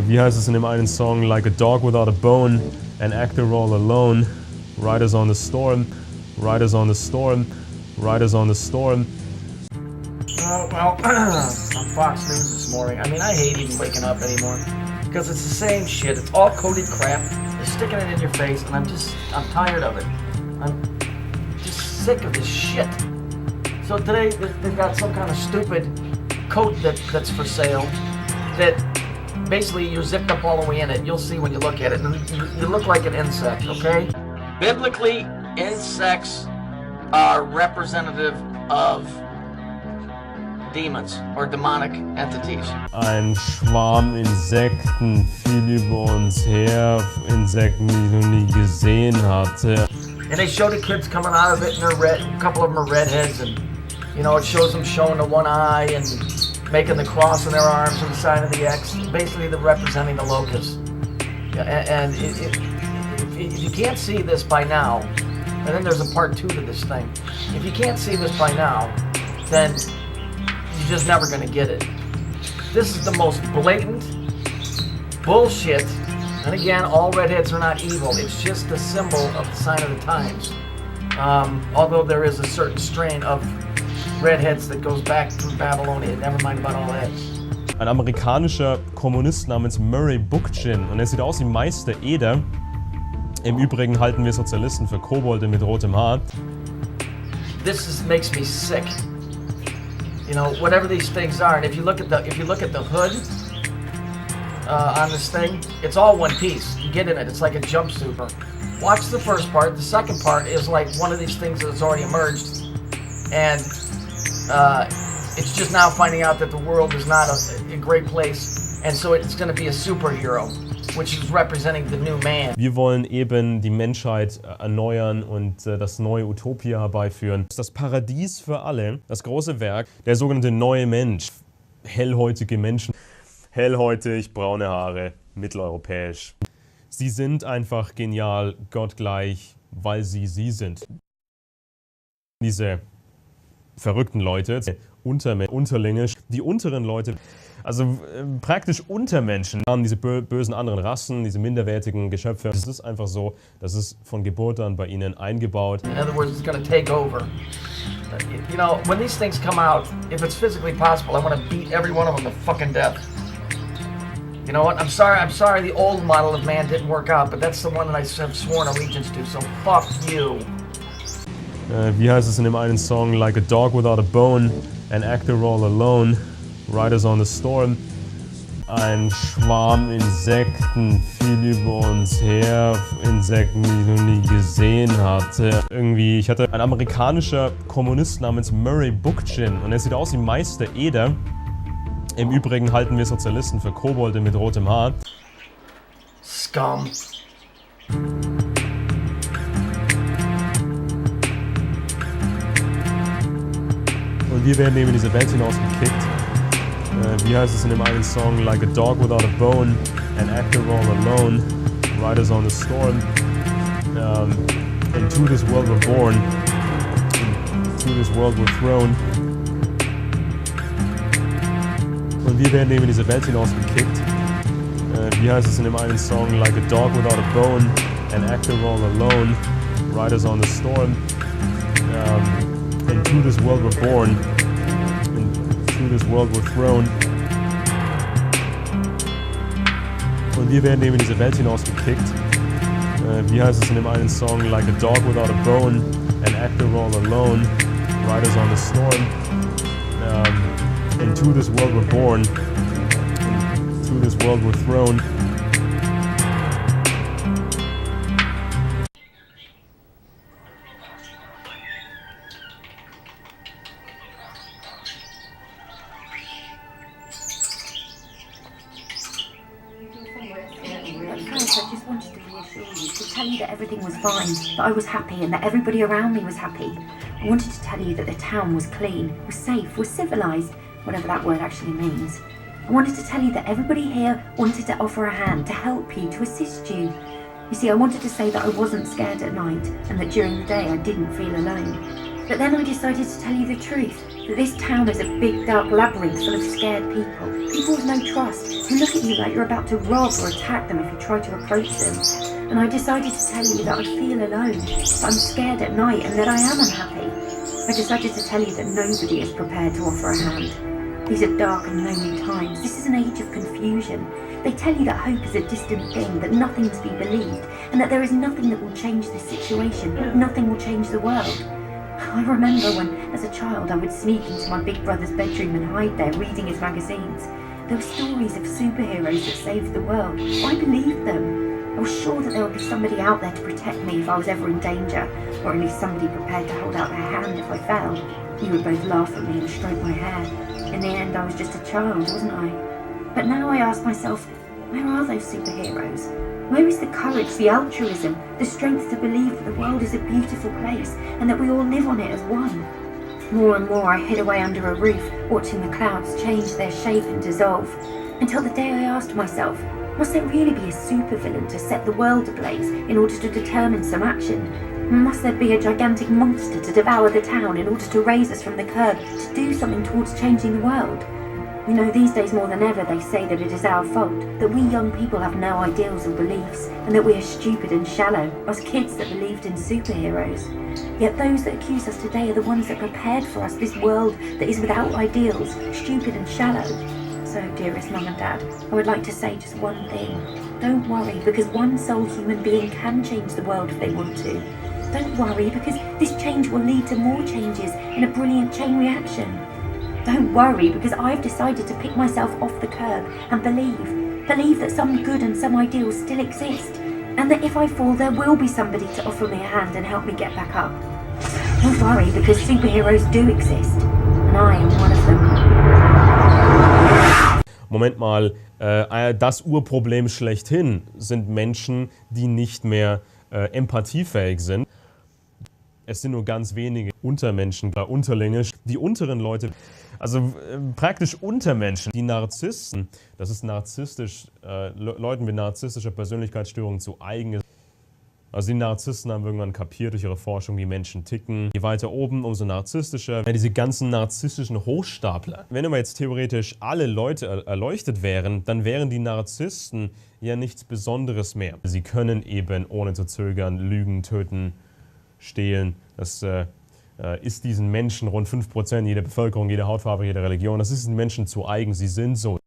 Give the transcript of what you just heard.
Wie heißt es in dem einen Song? Like a dog without a bone, an actor all alone, riders on the storm, riders on the storm, riders on the storm. Well, on Fox News this morning, I mean, I hate even waking up anymore because it's the same shit. It's all coded crap. They're sticking it in your face, and I'm tired of it. I'm just sick of this shit. So today, they've got some kind of stupid coat that's for sale that basically you're zipped up all the way in it. You'll see when you look at it. And you look like an insect, okay? Biblically, insects are representative of demons or demonic entities. Ein Schwarm Insekten fiel über uns her, Insekten, die ich noch nie gesehen hatte. And they show the kids coming out of it, and they're red. A couple of them are redheads, and you know it shows them showing the one eye and making the cross on their arms and the sign of the X. Basically, they're representing the locust. And if you can't see this by now, and then there's a part 2 to this thing. If you can't see this by now, then you're just never going to get it. This is the most blatant bullshit. And again, all redheads are not evil. It's just a symbol of the sign of the times. Although there is a certain strain of redheads that goes back through Babylonia. Never mind about all that. Ein amerikanischer Kommunist namens Murray Bookchin, und er sieht aus wie Meister Eder. Im Übrigen halten wir Sozialisten für Kobolde mit rotem Haar. Makes me sick. You know, whatever these things are, and if you look at the hood on this thing, it's all one piece. You get in it, it's like a jumpsuit. Watch the first part. The second part is like one of these things that's already emerged, and it's just now finding out that the world is not a great place, and so it's going to be a superhero, which is representing the new man. Wir wollen eben die Menschheit erneuern und das neue Utopia herbeiführen. Das Paradies für alle, das große Werk, der sogenannte neue Mensch. Hellhäutige Menschen. Hellhäutig, braune Haare, mitteleuropäisch. Sie sind einfach genial, gottgleich, weil sie sind. Diese verrückten Leute, Unterlinge, die unteren Leute, also praktisch Untermenschen, diese bösen anderen Rassen, diese minderwertigen Geschöpfe. Das ist einfach so, das ist von Geburt an bei ihnen eingebaut. In other words, it's going to take over. You know, when these things come out, if it's physically possible, I want to beat every one of them to fucking death. You know what? I'm sorry the old model of man didn't work out, but that's the one that I have sworn allegiance to, so fuck you. Wie heißt es in dem einen Song? Like a dog without a bone, an actor all alone, riders on the storm. Ein Schwarm Insekten fiel über uns her, Insekten, die ich noch nie gesehen hatte. Irgendwie, ich hatte ein amerikanischer Kommunist namens Murray Bookchin, und er sieht aus wie Meister Eder. Im Übrigen halten wir Sozialisten für Kobolde mit rotem Haar. Scum. Und wir werden eben in diese Welt hinausgekickt. Wie heißt es in dem einen Song? Like a dog without a bone, an actor all alone, riders on the storm. Into this world we're born, into this world we're thrown. Und wir werden eben in diese Welt hinausgekickt. Wie heißt es in dem einen Song? Like a dog without a bone, an actor all alone, riders on the storm. Into this world we're born, into this world we're thrown. Und wir werden eben in diese Welt hinausgekickt. Wie heißt es in dem einen Song? Like a dog without a bone, an actor all alone, riders on the storm. Into this world we're born, into this world we're thrown. I just wanted to reassure you, to tell you that everything was fine, that I was happy and that everybody around me was happy. I wanted to tell you that the town was clean, was safe, was civilised, whatever that word actually means. I wanted to tell you that everybody here wanted to offer a hand, to help you, to assist you. You see, I wanted to say that I wasn't scared at night and that during the day I didn't feel alone. But then I decided to tell you the truth, that this town is a big dark labyrinth full of scared people with no trust, who look at you like you're about to rob or attack them if you try to approach them. And I decided to tell you that I feel alone, that I'm scared at night and that I am unhappy. I decided to tell you that nobody is prepared to offer a hand. These are dark and lonely times. This is an age of confusion. They tell you that hope is a distant thing, that nothing is to be believed, and that there is nothing that will change this situation, nothing will change the world. I remember when, as a child, I would sneak into my big brother's bedroom and hide there reading his magazines. There were stories of superheroes that saved the world. I believed them. I was sure that there would be somebody out there to protect me if I was ever in danger, or at least somebody prepared to hold out their hand if I fell. You would both laugh at me and stroke my hair. In the end, I was just a child, wasn't I? But now I ask myself, where are those superheroes? Where is the courage, the altruism, the strength to believe that the world is a beautiful place and that we all live on it as one? More and more I hid away under a roof, watching the clouds change their shape and dissolve, until the day I asked myself, must there really be a supervillain to set the world ablaze in order to determine some action? Must there be a gigantic monster to devour the town in order to raise us from the curb, to do something towards changing the world? You know, these days more than ever they say that it is our fault, that we young people have no ideals or beliefs, and that we are stupid and shallow, us kids that believed in superheroes. Yet those that accuse us today are the ones that prepared for us this world that is without ideals, stupid and shallow. So, dearest Mum and Dad, I would like to say just one thing. Don't worry, because one sole human being can change the world if they want to. Don't worry, because this change will lead to more changes in a brilliant chain reaction. Don't worry, because I've decided to pick myself off the curb and believe that some good and some ideals still exist, and that if I fall there will be somebody to offer me a hand and help me get back up. Don't worry, because superheroes do exist, and I am one of them. Moment mal, das Urproblem schlechthin sind Menschen, die nicht mehr empathiefähig sind. Es sind nur ganz wenige Untermenschen, Unterlinge, die unteren Leute, also praktisch Untermenschen, die Narzissten, das ist narzisstisch, Leuten mit narzisstischer Persönlichkeitsstörung zu eigen ist. Also die Narzissten haben irgendwann kapiert durch ihre Forschung, wie Menschen ticken. Je weiter oben, umso narzisstischer. Diese ganzen narzisstischen Hochstapler. Wenn aber jetzt theoretisch alle Leute erleuchtet wären, dann wären die Narzissten ja nichts Besonderes mehr. Sie können eben ohne zu zögern lügen, töten, stehlen. Das ist diesen Menschen, rund 5% jeder Bevölkerung, jeder Hautfarbe, jeder Religion, das ist den Menschen zu eigen, sie sind so.